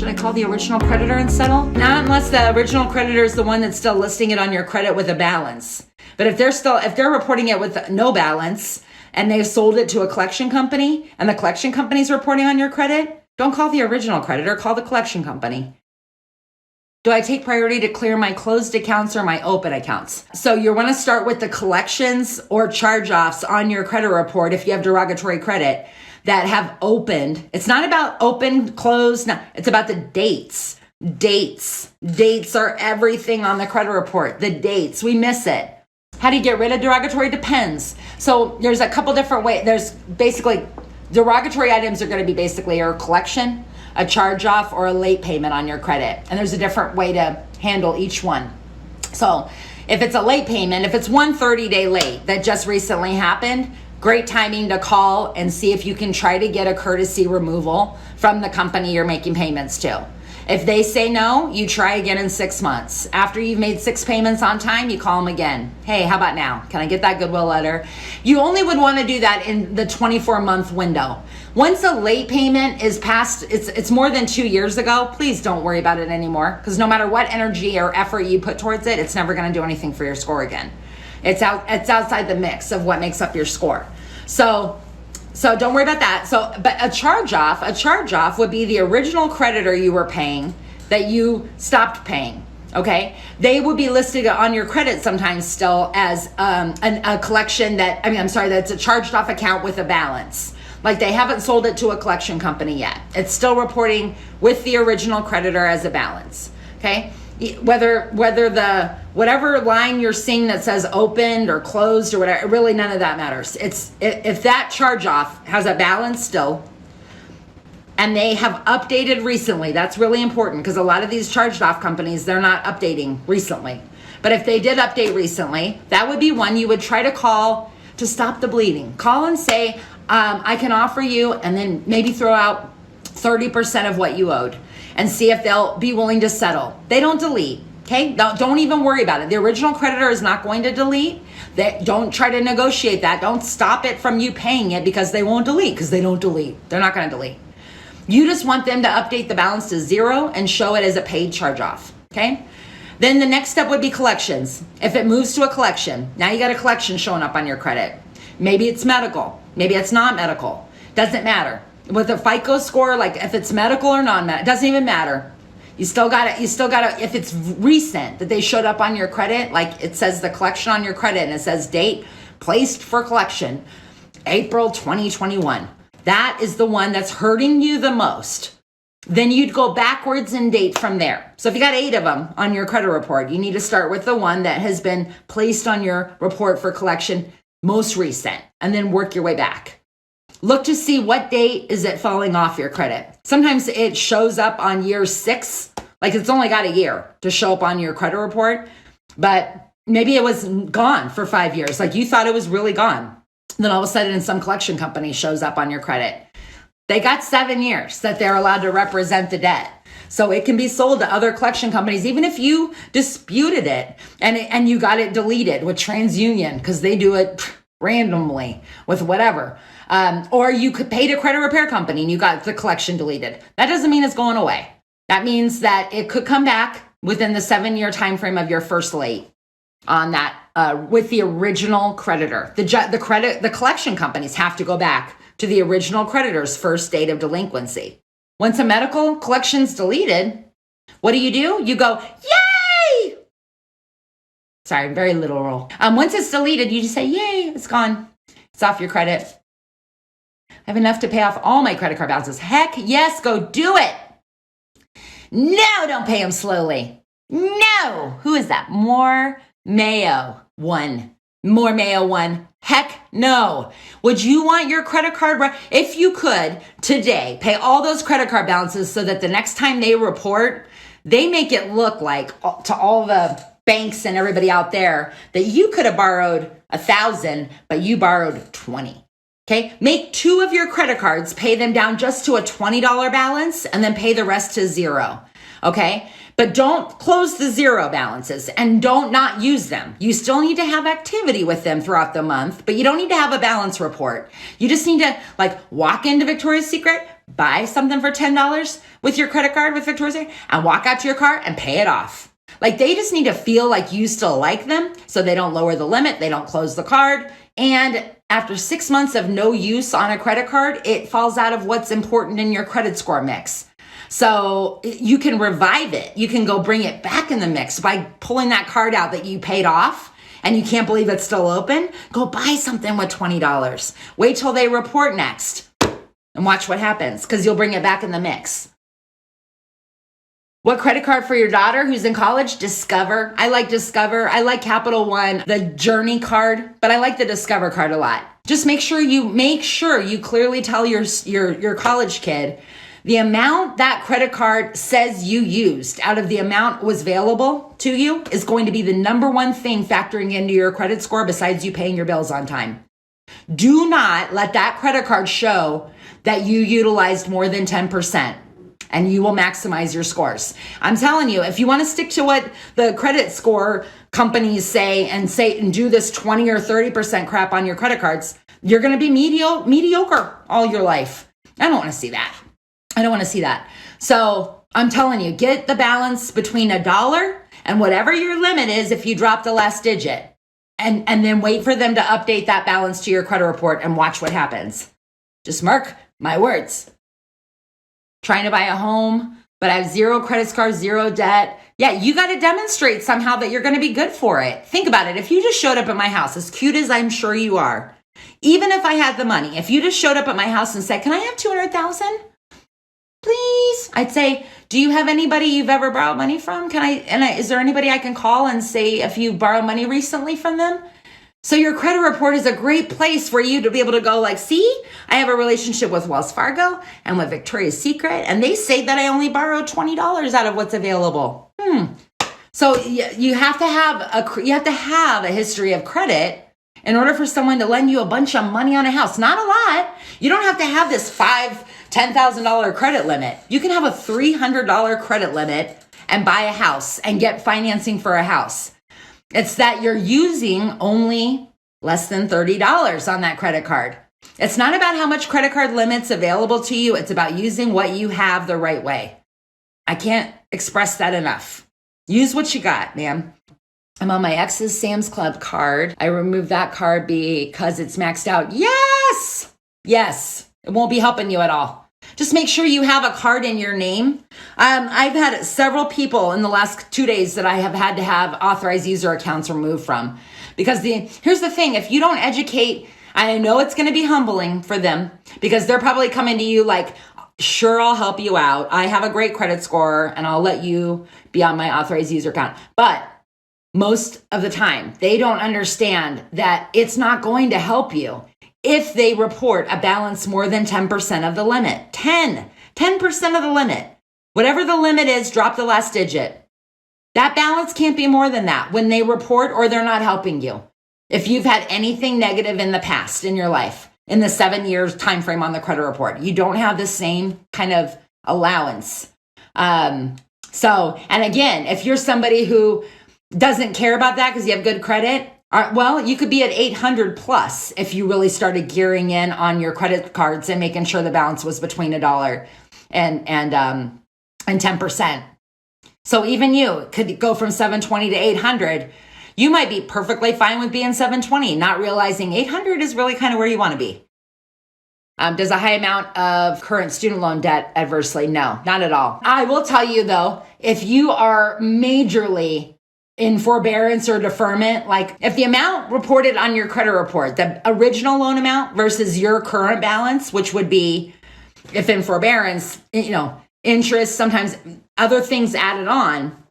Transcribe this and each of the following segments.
Should I call the original creditor and settle? Not unless the original creditor is the one that's still listing it on your credit with a balance. But if they're reporting it with no balance and they've sold it to a collection company and the collection company's reporting on your credit, don't call the original creditor, call the collection company. Do I take priority to clear my closed accounts or my open accounts? So you want to start with the collections or charge-offs on your credit report if you have derogatory credit that have opened. It's not about open, closed. No, it's about the dates. Dates are everything on the credit report. The dates, we miss it. How do you get rid of derogatory? Depends. So there's a couple different ways. There's basically derogatory items are going to be basically a collection, a charge-off, or a late payment on your credit. And there's a different way to handle each one. So if it's a late payment, if it's 1 30-day late that just recently happened, great timing to call and see if you can try to get a courtesy removal from the company you're making payments to. If they say no, you try again in 6 months. After you've made 6 payments on time, you call them again. Hey, how about now? Can I get that goodwill letter? You only would want to do that in the 24-month window. Once a late payment is past, it's more than 2 years ago, please don't worry about it anymore, because no matter what energy or effort you put towards it, it's never going to do anything for your score again. It's outside the mix of what makes up your score. So don't worry about that. But a charge-off would be the original creditor you were paying that you stopped paying, okay? They would be listed on your credit sometimes still as a collection that's a charged-off account with a balance. Like they haven't sold it to a collection company yet. It's still reporting with the original creditor as a balance, okay? Whether whatever line you're seeing that says opened or closed or whatever, really none of that matters. If that charge off has a balance still and they have updated recently, that's really important because a lot of these charged off companies, they're not updating recently. But if they did update recently, that would be one you would try to call to stop the bleeding. Call and say, I can offer you, and then maybe throw out 30% of what you owed and see if they'll be willing to settle. They don't delete, okay? Don't even worry about it. The original creditor is not going to delete. Don't try to negotiate that. Don't stop it from you paying it because they won't delete, because they don't delete. They're not going to delete. You just want them to update the balance to 0 and show it as a paid charge-off, okay? Then the next step would be collections. If it moves to a collection, now you got a collection showing up on your credit. Maybe it's medical. Maybe it's not medical. Doesn't matter. With a FICO score, like if it's medical or non-medical, it doesn't even matter. You still got to, if it's recent that they showed up on your credit, like it says the collection on your credit and it says date placed for collection, April 2021. That is the one that's hurting you the most. Then you'd go backwards in date from there. So if you got 8 of them on your credit report, you need to start with the one that has been placed on your report for collection most recent, and then work your way back. Look to see what date is it falling off your credit. Sometimes it shows up on year 6, like it's only got a year to show up on your credit report, but maybe it was gone for 5 years. Like you thought it was really gone. Then all of a sudden some collection company shows up on your credit. They got 7 years that they're allowed to represent the debt. So it can be sold to other collection companies, even if you disputed it and you got it deleted with TransUnion, because they do it randomly with whatever. Or you could pay a credit repair company and you got the collection deleted. That doesn't mean it's going away. That means that it could come back within the 7-year time frame of your first late on that with the original creditor. The collection companies have to go back to the original creditor's first date of delinquency. Once a medical collection's deleted, what do? You go, yay! Sorry, very literal. Once it's deleted, you just say, yay, it's gone. It's off your credit. I have enough to pay off all my credit card balances. Heck yes, go do it. No, don't pay them slowly. No. Who is that? More Mayo 1. More Mayo 1. Heck no. Would you want your credit card, if you could today, pay all those credit card balances so that the next time they report, they make it look like to all the banks and everybody out there that you could have borrowed 1,000, but you borrowed 20. Okay. Make 2 of your credit cards, pay them down just to a $20 balance and then pay the rest to 0. Okay. But don't close the 0 balances and don't not use them. You still need to have activity with them throughout the month, but you don't need to have a balance report. You just need to walk into Victoria's Secret, buy something for $10 with your credit card with Victoria's and walk out to your car and pay it off. Like, they just need to feel like you still like them, so they don't lower the limit, they don't close the card. And after 6 months of no use on a credit card, it falls out of what's important in your credit score mix. So you can revive it. You can go bring it back in the mix by pulling that card out that you paid off and you can't believe it's still open. Go buy something with $20. Wait till they report next and watch what happens, because you'll bring it back in the mix. What credit card for your daughter who's in college? Discover. I like Discover. I like Capital One, the Journey card, but I like the Discover card a lot. Just make sure you clearly tell your college kid the amount that credit card says you used out of the amount was available to you is going to be the number one thing factoring into your credit score besides you paying your bills on time. Do not let that credit card show that you utilized more than 10%. And you will maximize your scores. I'm telling you, if you want to stick to what the credit score companies say and do this 20 or 30% crap on your credit cards, you're going to be mediocre all your life. I don't want to see that. I don't want to see that. So I'm telling you, get the balance between $1 and whatever your limit is if you drop the last digit. And then wait for them to update that balance to your credit report and watch what happens. Just mark my words. Trying to buy a home, but I have zero credit scores, zero debt. Yeah, you got to demonstrate somehow that you're going to be good for it. Think about it. If you just showed up at my house, as cute as I'm sure you are, even if I had the money, if you just showed up at my house and said, "Can I have $200,000? Please?" I'd say, "Do you have anybody you've ever borrowed money from? Is there anybody I can call and say if you borrowed money recently from them?" So your credit report is a great place for you to be able to go like, "See, I have a relationship with Wells Fargo and with Victoria's Secret, and they say that I only borrowed $20 out of what's available." So you have to have a history of credit in order for someone to lend you a bunch of money on a house. Not a lot. You don't have to have this $10,000 credit limit. You can have a $300 credit limit and buy a house and get financing for a house. It's that you're using only less than $30 on that credit card. It's not about how much credit card limits available to you. It's about using what you have the right way. I can't express that enough. Use what you got, man. I'm on my ex's Sam's Club card. I removed that card because it's maxed out. Yes. It won't be helping you at all. Just make sure you have a card in your name. I've had several people in the last 2 days that I have had to have authorized user accounts removed from. Because here's the thing, if you don't educate, I know it's going to be humbling for them because they're probably coming to you like, "Sure, I'll help you out. I have a great credit score and I'll let you be on my authorized user account." But most of the time, they don't understand that it's not going to help you if they report a balance more than 10% of the limit. 10% of the limit. Whatever the limit is, drop the last digit. That balance can't be more than that when they report or they're not helping you. If you've had anything negative in the past in your life, in the 7 years time frame on the credit report, you don't have the same kind of allowance. And again, if you're somebody who doesn't care about that because you have good credit, well, you could be at 800 plus if you really started gearing in on your credit cards and making sure the balance was between $1 and 10%. So even you could go from 720 to 800. You might be perfectly fine with being 720, not realizing 800 is really kind of where you want to be. Does a high amount of current student loan debt adversely? No, not at all. I will tell you though, if you are majorly in forbearance or deferment, like if the amount reported on your credit report, the original loan amount versus your current balance, which would be, if in forbearance, interest, sometimes other things added on,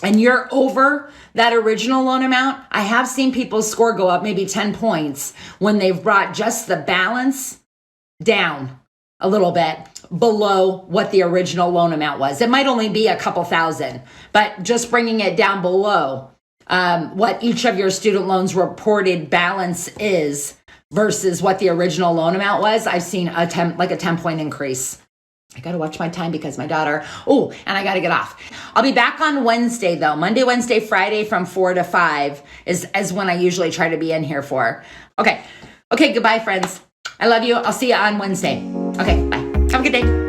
and you're over that original loan amount, I have seen people's score go up maybe 10 points when they've brought just the balance down a little bit below what the original loan amount was. It might only be a couple thousand, but just bringing it down below what each of your student loans reported balance is versus what the original loan amount was, I've seen a 10-point increase. I got to watch my time because my daughter, and I got to get off. I'll be back on Wednesday though. Monday, Wednesday, Friday from 4 to 5 is when I usually try to be in here for. Okay, goodbye friends. I love you. I'll see you on Wednesday. Okay, bye. Have a good day.